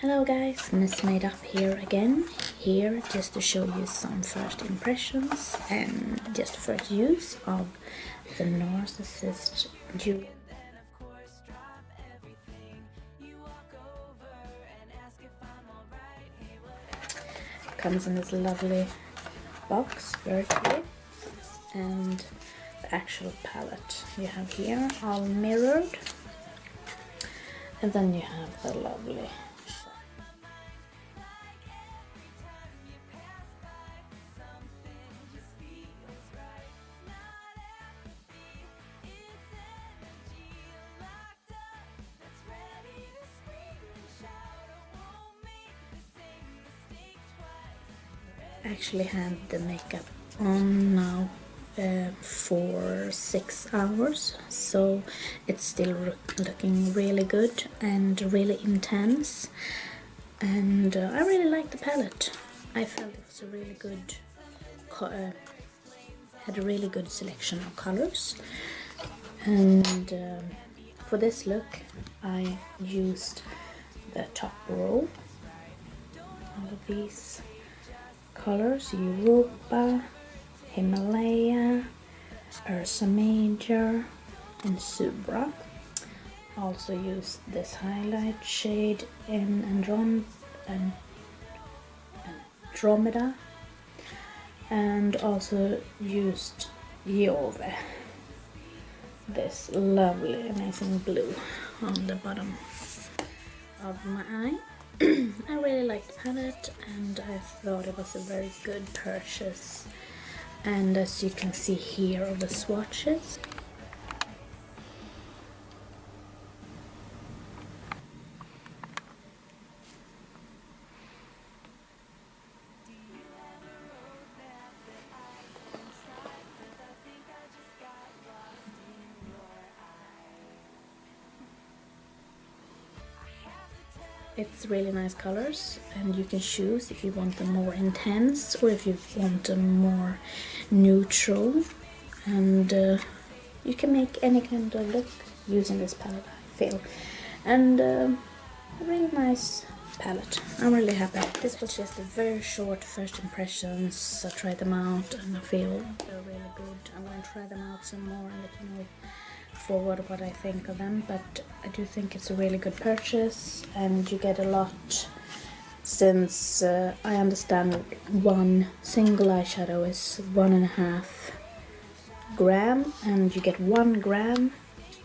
Hello guys, MizzMadeUp here again, here just to show you some first impressions and just first use of the NARS Dualt. Comes in this lovely box, very clear, and the actual palette you have here all mirrored, and then you have the lovely actually had the makeup on now for 6 hours, so it's still looking really good and really intense, and I really like the palette. I felt it was a really good had a really good selection of colors, and for this look I used the top row, all of these colors: Europa, Himalaya, Ursa Major, and Subra. Also used this highlight shade in Andromeda, and also used Jove, this lovely amazing blue on the bottom of my eye. I really liked the palette and I thought it was a very good purchase, and as you can see here are the swatches. It's really nice colors, and you can choose if you want them more intense or if you want them more neutral, and you can make any kind of look using this palette, I feel. And a really nice palette. I'm really happy. This was just a very short first impressions. I tried them out and I feel they're really good. I'm going to try them out some more and let you know forward what I think of them, but I do think it's a really good purchase, and you get a lot, since I understand one single eyeshadow is 1.5 gram, and you get 1 gram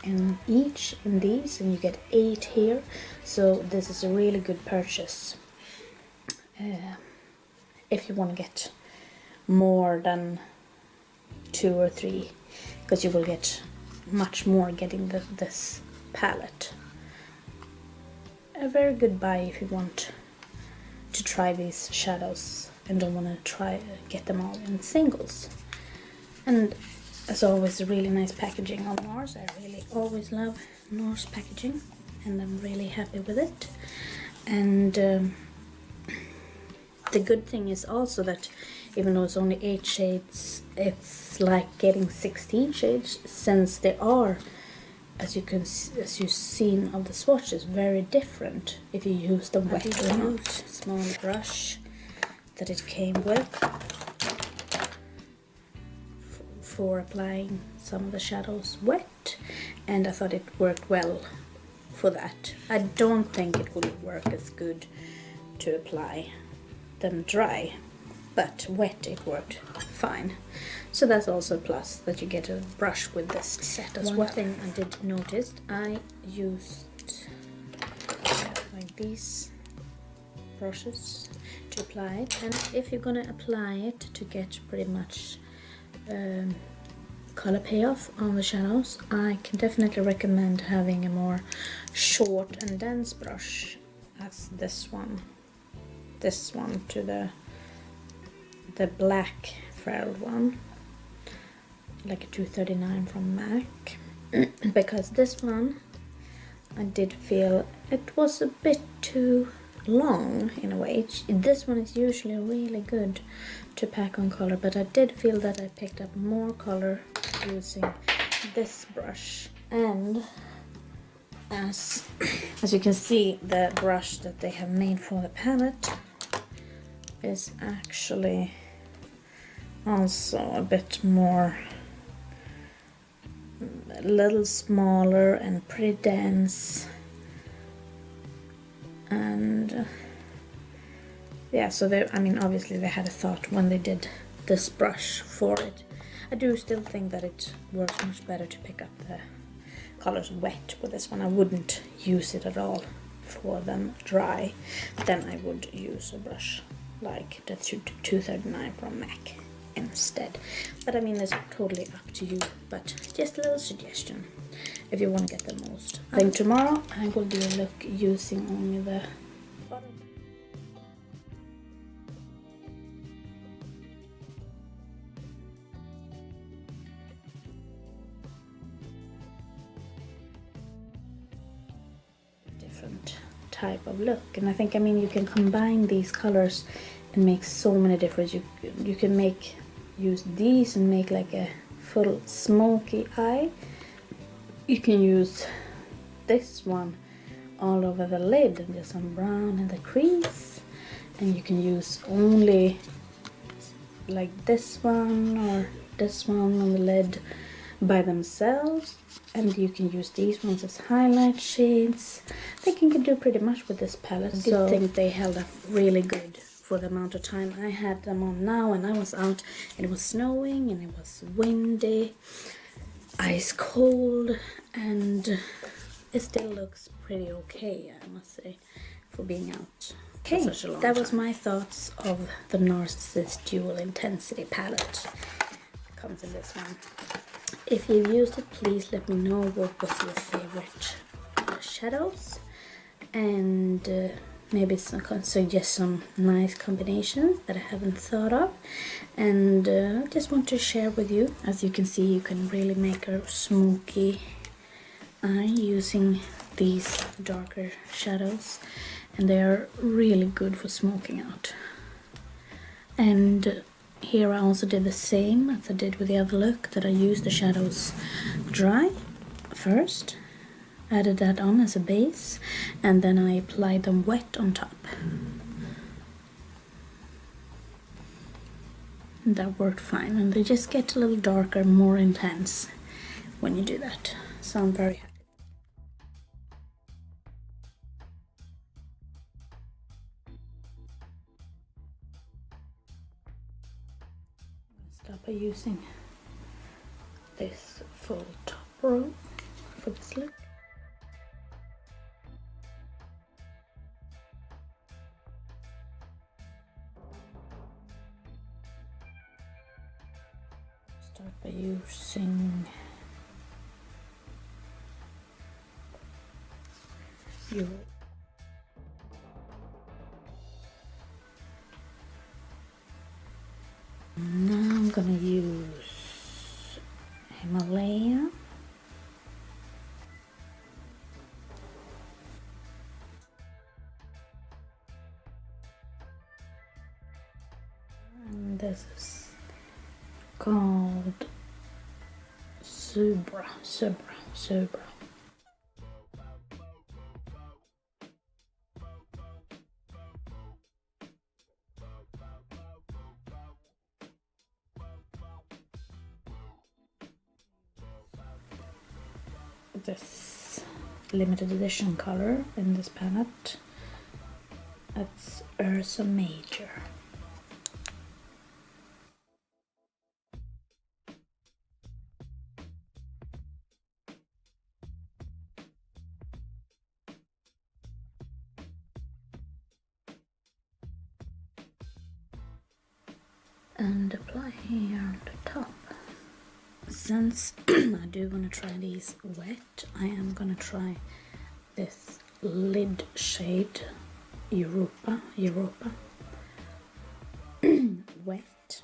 in each in these, and you get 8 here, so this is a really good purchase if you want to get more than 2 or 3, because you will get much more getting this palette. A very good buy if you want to try these shadows and don't want to get them all in singles. And as always, a really nice packaging on NARS. I really always love NARS packaging, and I'm really happy with it. And the good thing is also that even though it's only 8 shades, it's like getting 16 shades, since they are, as you've seen of the swatches, very different if you use the wet or not. Small brush that it came with for applying some of the shadows wet, and I thought it worked well for that. I don't think it would work as good to apply them dry, but wet it worked fine. So that's also a plus, that you get a brush with this set as well. One thing I did notice, I used like these brushes to apply it, and if you're gonna apply it to get pretty much color payoff on the shadows, I can definitely recommend having a more short and dense brush as this one to the black ferruled one, like a 239 from MAC, because this one I did feel it was a bit too long in a way. This one is usually really good to pack on color, but I did feel that I picked up more color using this brush, and As you can see, the brush that they have made for the palette is actually also a bit more, a little smaller and pretty dense, and yeah, so they, I mean, obviously they had a thought when they did this brush for it. I do still think that it works much better to pick up the colors wet with this one. I wouldn't use it at all for them dry. Then I would use a brush like the 239 from MAC instead. But I mean, it's totally up to you, but just a little suggestion if you want to get the most. I think tomorrow I will do a look using only the bottom. Different type of look, and I think, I mean, you can combine these colors and make so many different. You can use these and make like a full smoky eye. You can use this one all over the lid and just some brown in the crease, and you can use only like this one or this one on the lid by themselves, and you can use these ones as highlight shades. I think you can do pretty much with this palette. So I think they held up really good for the amount of time I had them on now, and I was out and it was snowing and it was windy, ice cold, and it still looks pretty okay, I must say, for being out. Okay, that was my thoughts of the NARS Dual Intensity palette. It comes in this one. If you've used it, please let me know what was your favorite shadows, and maybe suggest some nice combinations that I haven't thought of, and I just want to share with you. As you can see, you can really make a smoky eye using these darker shadows, and they are really good for smoking out. And here I also did the same as I did with the other look, that I used the shadows dry first, added that on as a base, and then I applied them wet on top. And that worked fine, and they just get a little darker, more intense when you do that. So I'm very happy. Start by using this full top row for this look. Start by using your now I'm gonna use Himalaya. And this is called Subra. This limited edition color in this palette, it's Ursa Major. And apply here on the top. Since I do want to try these wet, I am going to try this lid shade Europa wet.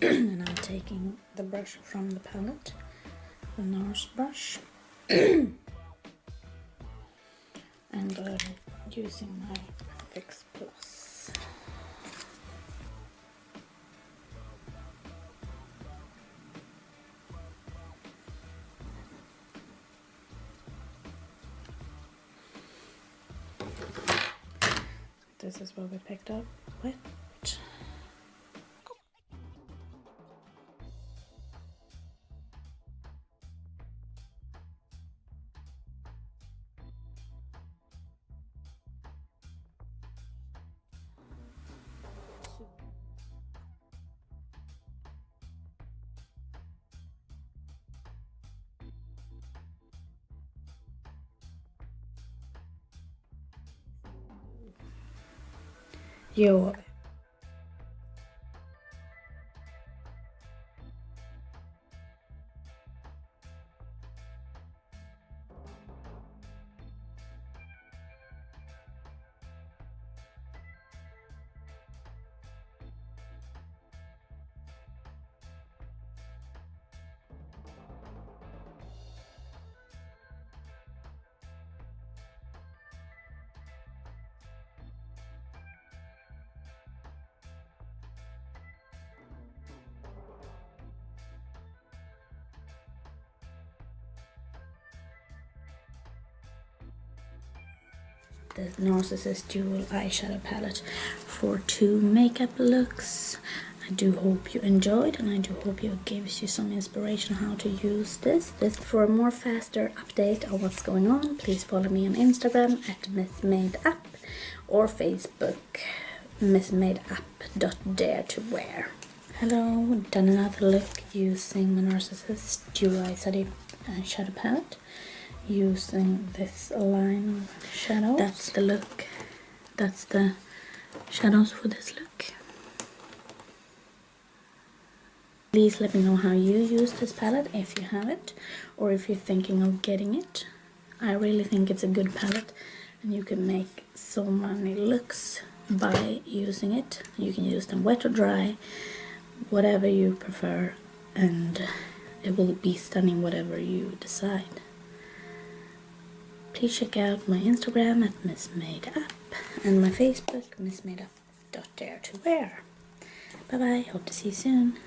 And I'm taking the brush from the palette, the NARS brush, and using my Fix Plus. this is what we picked up. Wet. Jo. The NARS Dual Eyeshadow Palette for 2 makeup looks. I do hope you enjoyed, and I do hope it gives you some inspiration how to use this. For a more faster update on what's going on, please follow me on Instagram at MizzMadeUp or Facebook MizzMadeUp.dareTowear. Hello, done another look using the NARS Dual Eyeshadow Palette. Using this line of shadows. That's the look. That's the shadows for this look. Please let me know how you use this palette, if you have it, or if you're thinking of getting it. I really think it's a good palette, and you can make so many looks by using it. You can use them wet or dry, whatever you prefer, and it will be stunning whatever you decide. Please check out my Instagram at MizzMadeUp and my Facebook MizzMadeUp.dareTowear. Bye bye, hope to see you soon.